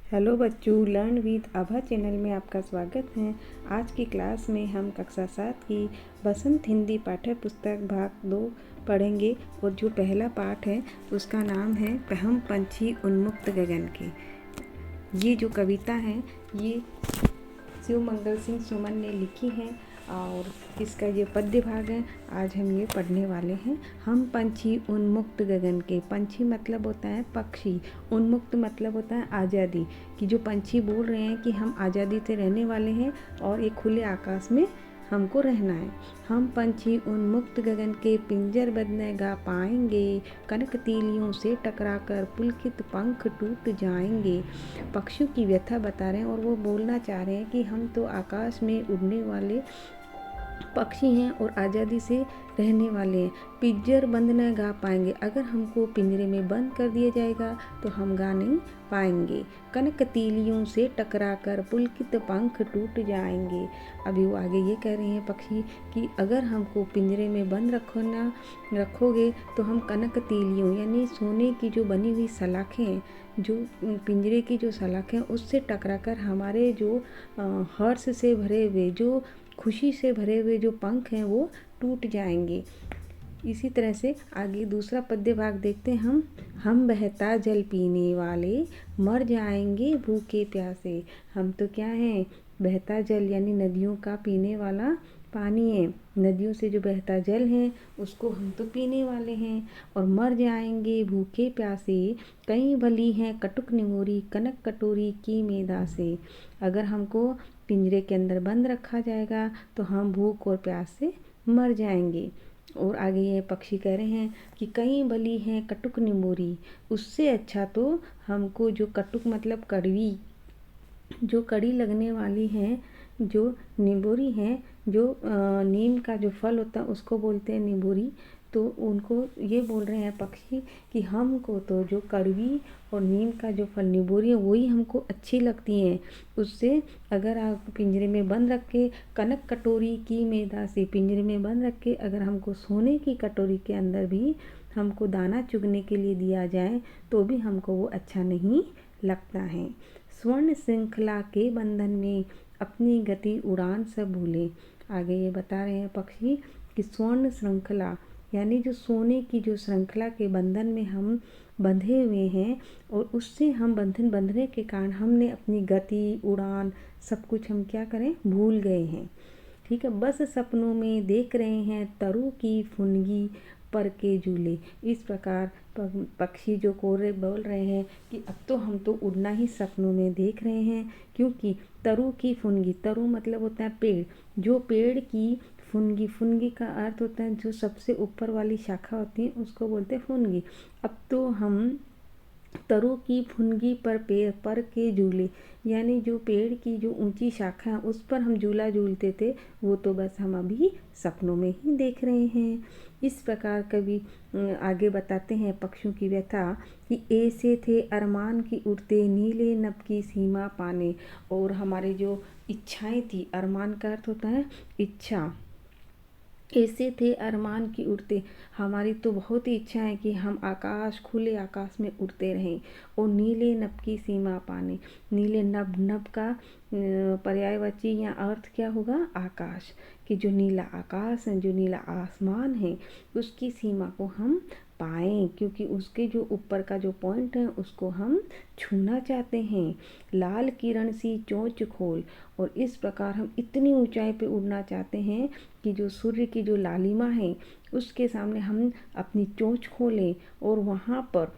Hello बच्चों, learn with Abha channel में आपका स्वागत है। आज की क्लास में हम कक्षा 7 की बसंत हिंदी पाठ्य पुस्तक भाग 2 पढ़ेंगे और जो पहला पाठ है उसका नाम है हम पंछी उन्मुक्त गगन के। ये जो कविता है ये शिव मंगल सिंह सुमन ने लिखी है और इसका ये पद्य भाग है। आज हम ये पढ़ने वाले हैं। हम पंछी उन्मुक्त गगन के। पंछी मतलब होता है पक्षी, उन्मुक्त मतलब होता है आज़ादी, कि जो पंछी बोल रहे हैं कि हम आज़ादी से रहने वाले हैं और एक खुले आकाश में हमको रहना है। हम पंछी उन्मुक्त गगन के पिंजर बंद न गा पाएंगे, कनक तीलियों से टकराकर पुलकित पंख टूट जाएंगे। पक्षियों की व्यथा बता रहे हैं और वो बोलना चाह रहे हैं कि हम तो आकाश में उड़ने वाले पक्षी हैं और आज़ादी से रहने वाले हैं। पिंजर बंद न गा पाएंगे, अगर हमको पिंजरे में बंद कर दिया जाएगा तो हम गा नहीं पाएंगे। कनक तीलियों से टकराकर पुलकित पंख टूट जाएंगे। अभी वो आगे ये कह रहे हैं पक्षी कि अगर हमको पिंजरे में बंद रखोगे तो हम कनक तीलियों यानी सोने की जो बनी हुई सलाखें हैं, जो पिंजरे की जो सलाखें उससे टकराकर हमारे जो हर्ष से भरे हुए, जो खुशी से भरे हुए जो पंख हैं वो टूट जाएंगे। इसी तरह से आगे दूसरा पद्य भाग देखते हैं। हम बहता जल पीने वाले मर जाएंगे भूखे प्यासे। हम तो क्या हैं, बहता जल यानी नदियों का पीने वाला पानी है। नदियों से जो बहता जल है उसको हम तो पीने वाले हैं और मर जाएंगे भूखे प्यासे। कई भली हैं कटुक निमोरी कनक कटोरी की मेदा से। अगर हमको पिंजरे के अंदर बंद रखा जाएगा तो हम भूख और प्यास से मर जाएंगे। और आगे ये पक्षी कह रहे हैं कि कई भली हैं कटुक निमोरी, उससे अच्छा तो हमको जो कटुक मतलब कड़वी, जो कड़ी लगने वाली हैं, जो निबोरी हैं, जो नीम का जो फल होता है उसको बोलते हैं निबोरी। तो उनको ये बोल रहे हैं पक्षी कि हमको तो जो कड़वी और नीम का जो फल निबोरी है वही हमको अच्छी लगती हैं। उससे अगर आप पिंजरे में बंद रख के कनक कटोरी की मेदा से, पिंजरे में बंद रख के अगर हमको सोने की कटोरी के अंदर भी हमको दाना चुगने के लिए दिया जाए तो भी हमको वो अच्छा नहीं लगता है। स्वर्ण श्रृंखला के बंधन में अपनी गति उड़ान सब भूले। आगे ये बता रहे हैं पक्षी कि स्वर्ण श्रृंखला यानी जो सोने की जो श्रृंखला के बंधन में हम बंधे हुए हैं और उससे हम बंधन बंधने के कारण हमने अपनी गति, उड़ान सब कुछ हम क्या करें, भूल गए हैं। ठीक है, बस सपनों में देख रहे हैं तरु की फुनगी पर के झूले। इस प्रकार पक्षी जो कोरे बोल रहे हैं कि अब तो हम तो उड़ना ही सपनों में देख रहे हैं, क्योंकि तरु की फुनगी, तरु मतलब होता है पेड़, जो पेड़ की फुनगी, फुनगी का अर्थ होता है जो सबसे ऊपर वाली शाखा होती है उसको बोलते हैं फुनगी। अब तो हम तरु की फुनगी पर पेड़ पर के झूले यानी जो पेड़ की जो ऊंची शाखा है उस पर हम झूला झूलते थे, वो तो बस हम अभी सपनों में ही देख रहे हैं। इस प्रकार कवि आगे बताते हैं पक्षियों की व्यथा कि ऐसे थे अरमान की उड़ते नीले नभ की सीमा पाने। और हमारी जो इच्छाएं थी, अरमान का अर्थ होता है इच्छा, ऐसे थे अरमान की उड़ते, हमारी तो बहुत ही इच्छा है कि हम आकाश, खुले आकाश में उड़ते रहें और नीले नभ की सीमा पाने। नीले नभ, नभ का पर्यायवाची या अर्थ क्या होगा, आकाश, कि जो नीला आकाश है, जो नीला आसमान है उसकी सीमा को हम पाएं, क्योंकि उसके जो ऊपर का जो पॉइंट है उसको हम छूना चाहते हैं। लाल किरण सी चोंच खोल, और इस प्रकार हम इतनी ऊंचाई पे उड़ना चाहते हैं कि जो सूर्य की जो लालिमा है उसके सामने हम अपनी चोंच खोलें और वहाँ पर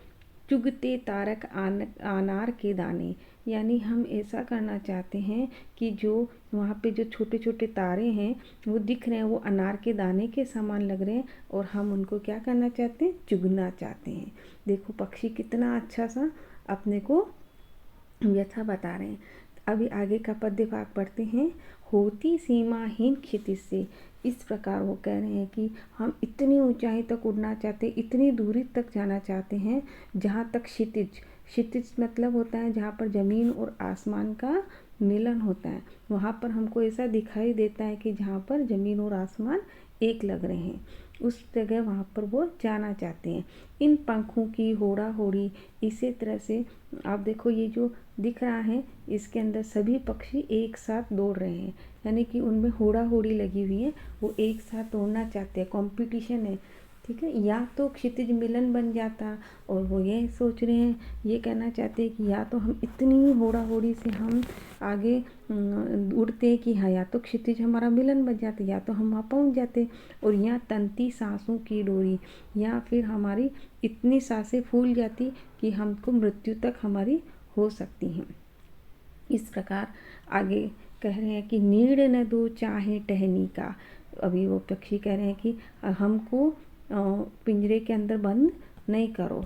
चुगते तारक अनार के दाने, यानी हम ऐसा करना चाहते हैं कि जो वहाँ पे जो छोटे छोटे तारे हैं वो दिख रहे हैं, वो अनार के दाने के समान लग रहे हैं और हम उनको क्या करना चाहते हैं, चुगना चाहते हैं। देखो पक्षी कितना अच्छा सा अपने को व्यथा बता रहे हैं। अभी आगे का पद्य भाग पढ़ते हैं। होती सीमाहीन क्षितिज से, इस प्रकार वो कह रहे हैं कि हम इतनी ऊंचाई तक उड़ना चाहते हैं, इतनी दूरी तक जाना चाहते हैं जहाँ तक क्षितिज, क्षितिज मतलब होता है जहाँ पर ज़मीन और आसमान का मिलन होता है, वहाँ पर हमको ऐसा दिखाई देता है कि जहाँ पर ज़मीन और आसमान एक लग रहे हैं। उस जगह वहाँ पर वो जाना चाहते हैं। इन पंखों की होड़ा होड़ी इसी तरह से आप देखो, ये जो दिख रहा है इसके अंदर सभी पक्षी एक साथ दौड़ रहे हैं, यानी कि उनमें होड़ा होड़ी लगी हुई है, वो एक साथ दौड़ना चाहते हैं, कंपटीशन है। ठीक है, या तो क्षितिज मिलन बन जाता, और वो ये सोच रहे हैं, ये कहना चाहते हैं कि या तो हम इतनी होड़ा होड़ी से हम आगे उड़ते कि हाँ, या तो क्षितिज हमारा मिलन बन जाते, या तो हम वहाँ पहुँच जाते, और यहाँ तंती सांसों की डोरी, या फिर हमारी इतनी सांसें फूल जाती कि हमको मृत्यु तक हमारी हो सकती हैं। इस प्रकार आगे कह रहे हैं कि नीड़ न दो चाहे टहनी का। अभी वो पक्षी कह रहे हैं कि हमको पिंजरे के अंदर बंद नहीं करो,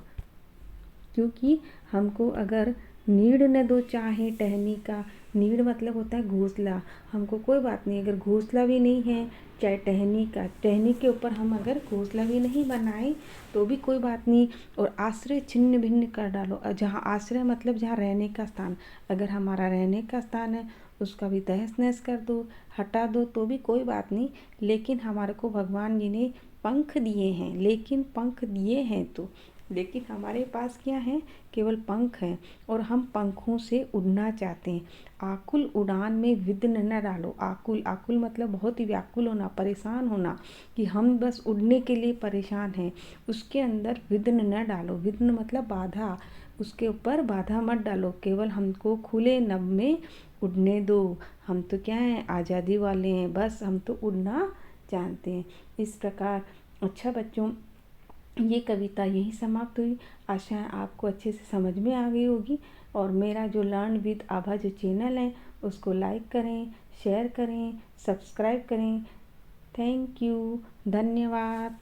क्योंकि हमको अगर नीड़ न दो चाहे टहनी का, नीड़ मतलब होता है घोंसला, हमको कोई बात नहीं अगर घोंसला भी नहीं है, चाहे टहनी का, टहनी के ऊपर हम अगर घोंसला भी नहीं बनाए तो भी कोई बात नहीं, और आश्रय छिन्न भिन्न कर डालो। जहाँ आश्रय मतलब जहाँ रहने का स्थान, अगर हमारा रहने का स्थान है उसका भी तहस नहस कर दो, हटा दो तो भी कोई बात नहीं, लेकिन हमारे को भगवान जी ने पंख दिए हैं, लेकिन पंख दिए हैं तो, लेकिन हमारे पास क्या है, केवल पंख हैं, और हम पंखों से उड़ना चाहते हैं। आकुल उड़ान में विघ्न न डालो। आकुल, आकुल मतलब बहुत ही व्याकुल होना, परेशान होना, कि हम बस उड़ने के लिए परेशान हैं, उसके अंदर विघ्न न डालो। विघ्न मतलब बाधा, उसके ऊपर बाधा मत डालो, केवल हमको खुले नभ में उड़ने दो। हम तो क्या हैं, आज़ादी वाले हैं, बस हम तो उड़ना जानते हैं। इस प्रकार अच्छा बच्चों, ये कविता यही समाप्त हुई। आशा है आपको अच्छे से समझ में आ गई होगी, और मेरा जो लर्न विद आभा जो चैनल है उसको लाइक करें, शेयर करें, सब्सक्राइब करें। थैंक यू, धन्यवाद।